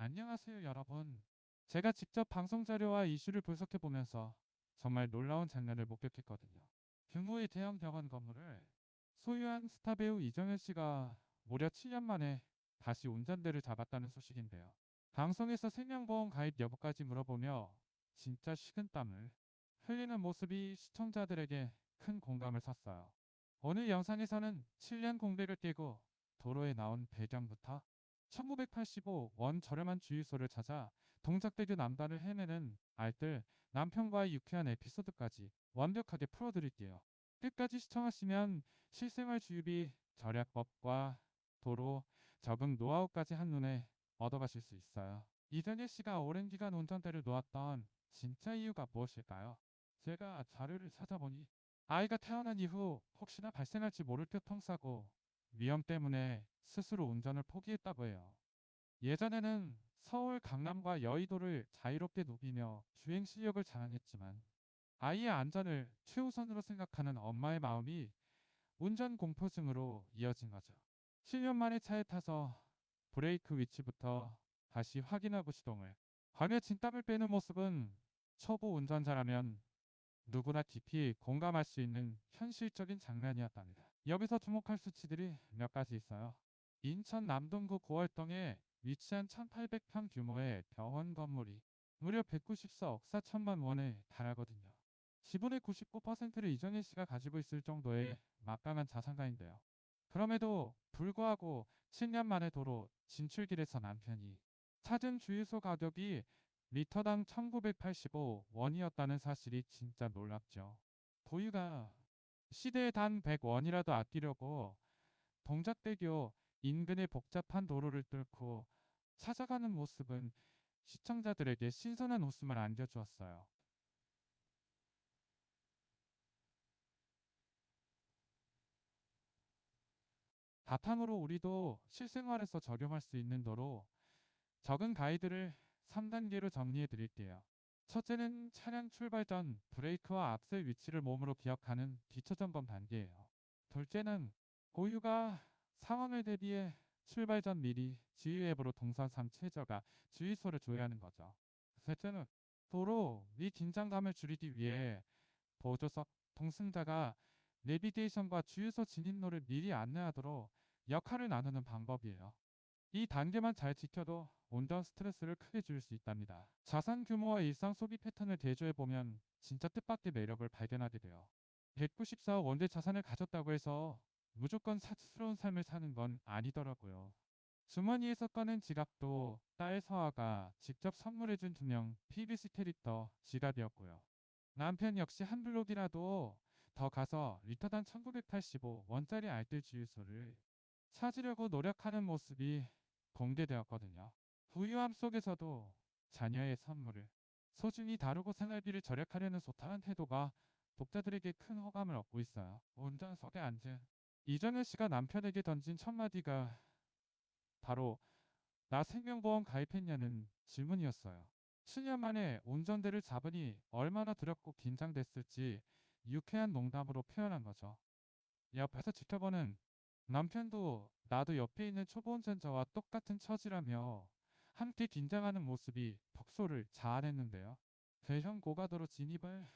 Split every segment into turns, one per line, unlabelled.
안녕하세요, 여러분. 제가 직접 방송 자료와 이슈를 분석해 보면서 정말 놀라운 장면을 목격했거든요. 규모의 대형 병원 건물을 소유한 스타 배우 이정현 씨가 무려 7년 만에 다시 운전대를 잡았다는 소식인데요. 방송에서 생명보험 가입 여부까지 물어보며 진짜 식은땀을 흘리는 모습이 시청자들에게 큰 공감을 샀어요. 오늘 영상에서는 7년 공백을 깨고 도로에 나온 배경부터 1985원 저렴한 주유소를 찾아 동작대교 남단을 헤매는 알뜰 남편과의 유쾌한 에피소드까지 완벽하게 풀어드릴게요. 끝까지 시청하시면 실생활 주유비 절약법과 도로 적응 노하우까지 한눈에 얻어가실 수 있어요. 이정혜 씨가 오랜 기간 운전대를 놓았던 진짜 이유가 무엇일까요? 제가 자료를 찾아보니 아이가 태어난 이후 혹시나 발생할지 모를 교통사고 위험 때문에 스스로 운전을 포기했다고 해요. 예전에는 서울 강남과 여의도를 자유롭게 누비며 주행 실력을 자랑했지만 아이의 안전을 최우선으로 생각하는 엄마의 마음이 운전 공포증으로 이어진 거죠. 7년 만에 차에 타서 브레이크 위치부터 다시 확인하고 시동을 하며 진땀을 빼는 모습은 초보 운전자라면 누구나 깊이 공감할 수 있는 현실적인 장면이었답니다. 여기서 주목할 수치들이 몇 가지 있어요. 인천 남동구 고월동에 위치한 1800평 규모의 병원 건물이 무려 194억 4천만 원에 달하거든요. 지분의 99%를 이정혜 씨가 가지고 있을 정도의 막강한 자산가인데요. 그럼에도 불구하고 7년 만에 도로 진출길에서 남편이 찾은 주유소 가격이 리터당 1985원이었다는 사실이 진짜 놀랍죠. 보유가 시대에 단 100원이라도 아끼려고 동작대교 인근의 복잡한 도로를 뚫고 찾아가는 모습은 시청자들에게 신선한 웃음을 안겨주었어요. 바탕으로 우리도 실생활에서 적용할 수 있는 도로 적응 가이드를 3단계로 정리해 드릴게요. 첫째는 차량 출발 전 브레이크와 앞셀 위치를 몸으로 기억하는 기초 점검 단계예요. 둘째는 고유가 상황을 대비해 출발 전 미리 주유 앱으로 동선 최저가 주유소를 조회하는 거죠. 셋째는 도로 위 긴장감을 줄이기 위해 보조석 동승자가 내비게이션과 주유소 진입로를 미리 안내하도록 역할을 나누는 방법이에요. 이 단계만 잘 지켜도 운전 스트레스를 크게 줄일 수 있답니다. 자산 규모와 일상 소비 패턴을 대조해보면 진짜 뜻밖의 매력을 발견하게 돼요. 194억 원대 자산을 가졌다고 해서 무조건 사치스러운 삶을 사는 건 아니더라고요. 주머니에서 꺼낸 지갑도 딸 서아가 직접 선물해준 투명 PVC 캐릭터 지갑이었고요. 남편 역시 한 블록이라도 더 가서 리터당 1985원짜리 알뜰 주유소를 찾으려고 노력하는 모습이 공개되었거든요. 부유함 속에서도 자녀의 선물을 소중히 다루고 생활비를 절약하려는 소탈한 태도가 독자들에게 큰 호감을 얻고 있어요. 운전석에 앉은 이정현 씨가 남편에게 던진 첫 마디가 바로 나 생명보험 가입했냐는 질문이었어요. 7년 만에 운전대를 잡으니 얼마나 두렵고 긴장됐을지 유쾌한 농담으로 표현한 거죠. 옆에서 지켜보는 남편도 나도 옆에 있는 초보 운전자와 똑같은 처지라며 함께 긴장하는 모습이 폭소를 자아냈는데요. 대형 고가도로 진입을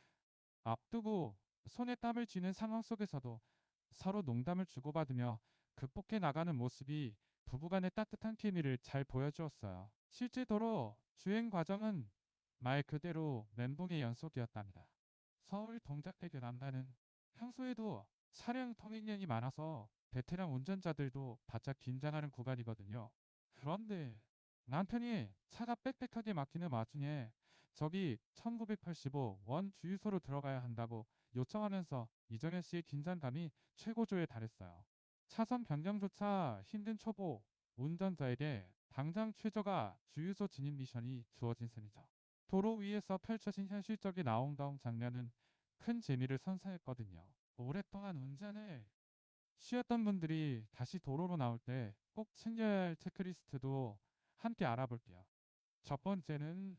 앞두고 손에 땀을 쥐는 상황 속에서도 서로 농담을 주고받으며 극복해 나가는 모습이 부부간의 따뜻한 케미를 잘 보여주었어요. 실제로 주행 과정은 말 그대로 멘붕의 연속이었답니다. 서울 동작대교 남단은 평소에도 차량 통행량이 많아서 베테랑 운전자들도 바짝 긴장하는 구간이거든요. 그런데 남편이 차가 빽빽하게 막히는 와중에 저기 1985원 주유소로 들어가야 한다고 요청하면서 이정현 씨의 긴장감이 최고조에 달했어요. 차선 변경조차 힘든 초보 운전자에게 당장 최저가 주유소 진입 미션이 주어진 셈이죠. 도로 위에서 펼쳐진 현실적인 아웅다웅 장면은 큰 재미를 선사했거든요. 오랫동안 운전을 쉬었던 분들이 다시 도로로 나올 때 꼭 챙겨야 할 체크리스트도 함께 알아볼게요. 첫 번째는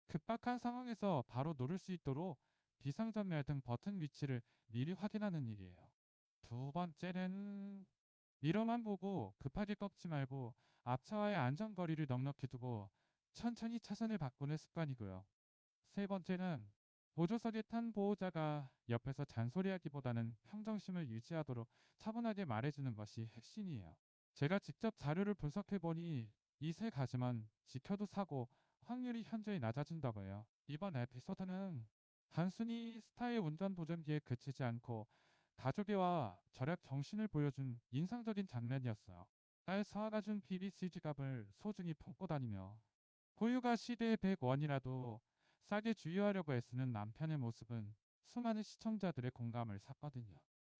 급박한 상황에서 바로 누를 수 있도록 비상전멸 등 버튼 위치를 미리 확인하는 일이에요. 두 번째는 미러만 보고 급하게 꺾지 말고 앞차와의 안전거리를 넉넉히 두고 천천히 차선을 바꾸는 습관이고요. 세 번째는 보조석에 탄 보호자가 옆에서 잔소리하기보다는 평정심을 유지하도록 차분하게 말해주는 것이 핵심이에요. 제가 직접 자료를 분석해보니 이 세 가지만 지켜도 사고 확률이 현저히 낮아진다고 해요. 이번 에피소드는 단순히 스타의 운전 도전기에 그치지 않고 가족애와 절약 정신을 보여준 인상적인 장면이었어요. 딸 서아가 준 BBC 지갑을 소중히 품고 다니며 고유가 시대의 100원이라도 싸게 주유하려고 애쓰는 남편의 모습은 수많은 시청자들의 공감을 샀거든요.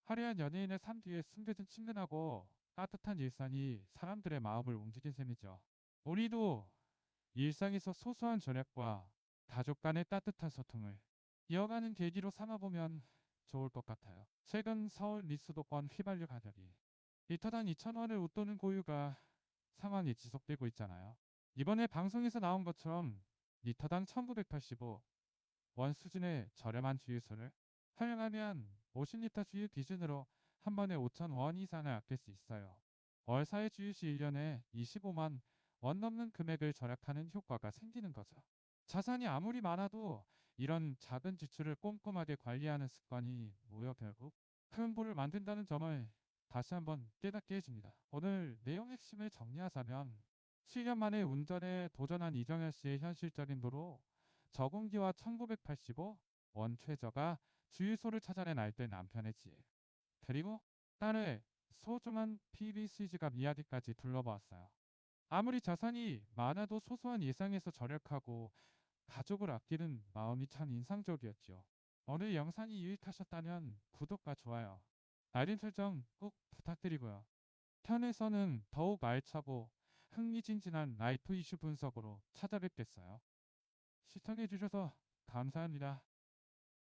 화려한 연예인의 삶 뒤에 숨겨진 친근하고 따뜻한 일상이 사람들의 마음을 움직인 셈이죠. 우리도 일상에서 소소한 절약과 가족 간의 따뜻한 소통을 이어가는 계기로 삼아보면 좋을 것 같아요. 최근 서울 미수도권 휘발유 가격이 리터당 2,000원을 웃도는 고유가 상황이 지속되고 있잖아요. 이번에 방송에서 나온 것처럼 리터당 1,985원 수준의 저렴한 주유소를 활용하면 50리터 주유 기준으로 한 번에 5,000원 이상을 아낄 수 있어요. 월사의 주유 시 1년에 25만 원 넘는 금액을 절약하는 효과가 생기는 거죠. 자산이 아무리 많아도 이런 작은 지출을 꼼꼼하게 관리하는 습관이 모여 결국 큰 부를 만든다는 점을 다시 한번 깨닫게 해줍니다. 오늘 내용 핵심을 정리하자면 7년 만에 운전에 도전한 이정현 씨의 현실적인 도로 저공기와 1985원 최저가 주유소를 찾아낸 알뜰 남편의 지혜, 그리고 딸의 소중한 PVC 지갑 이야기까지 둘러보았어요. 아무리 자산이 많아도 소소한 일상에서 절약하고 가족을 아끼는 마음이 참 인상적이었죠. 오늘 영상이 유익하셨다면 구독과 좋아요, 알림 설정 꼭 부탁드리고요. 편에서는 더욱 알차고 흥미진진한 라이프 이슈 분석으로 찾아뵙겠어요. 시청해주셔서 감사합니다.